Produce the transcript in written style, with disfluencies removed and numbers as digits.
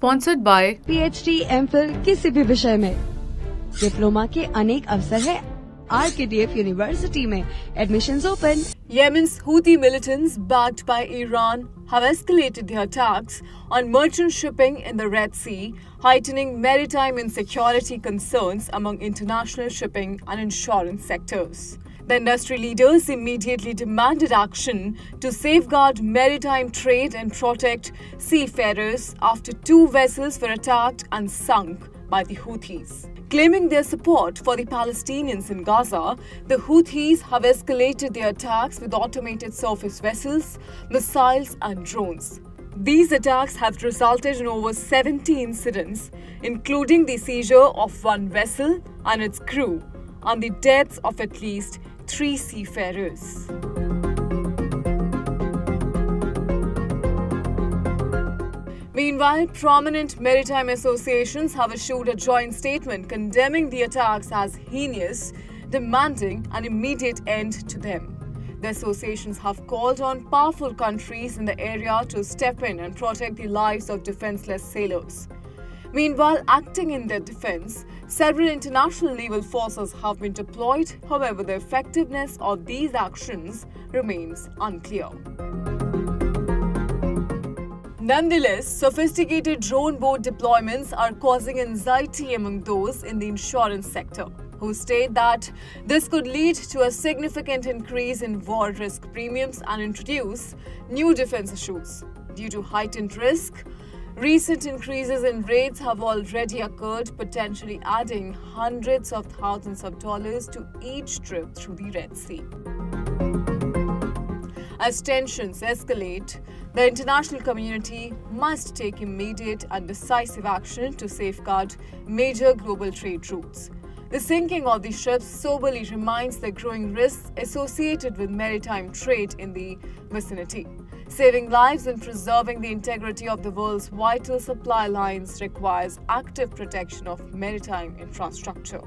Sponsored by PhD, MPhil किसी भी विषय में डिप्लोमा के अनेक अवसर है RKTF यूनिवर्सिटी में. Admissions open. Yemen's Houthi militants, backed by Iran, have escalated their attacks on merchant shipping in the Red Sea, heightening maritime insecurity concerns among international shipping and insurance sectors. The industry leaders immediately demanded action to safeguard maritime trade and protect seafarers after 2 vessels were attacked and sunk by the Houthis. Claiming their support for the Palestinians in Gaza, the Houthis have escalated their attacks with automated surface vessels, missiles and drones. These attacks have resulted in over 70 incidents, including the seizure of 1 vessel and its crew, and the deaths of at least 3 seafarers. Meanwhile, prominent maritime associations have issued a joint statement condemning the attacks as heinous, demanding an immediate end to them. The associations have called on powerful countries in the area to step in and protect the lives of defenseless sailors. Meanwhile, acting in their defense, several international naval forces have been deployed. However, the effectiveness of these actions remains unclear. Nonetheless, sophisticated drone boat deployments are causing anxiety among those in the insurance sector, who state that this could lead to a significant increase in war risk premiums and introduce new defense issues. Due to heightened risk, recent increases in rates have already occurred, potentially adding hundreds of thousands of dollars to each trip through the Red Sea. As tensions escalate, the international community must take immediate and decisive action to safeguard major global trade routes. The sinking of the ships soberly reminds the growing risks associated with maritime trade in the vicinity. Saving lives and preserving the integrity of the world's vital supply lines requires active protection of maritime infrastructure.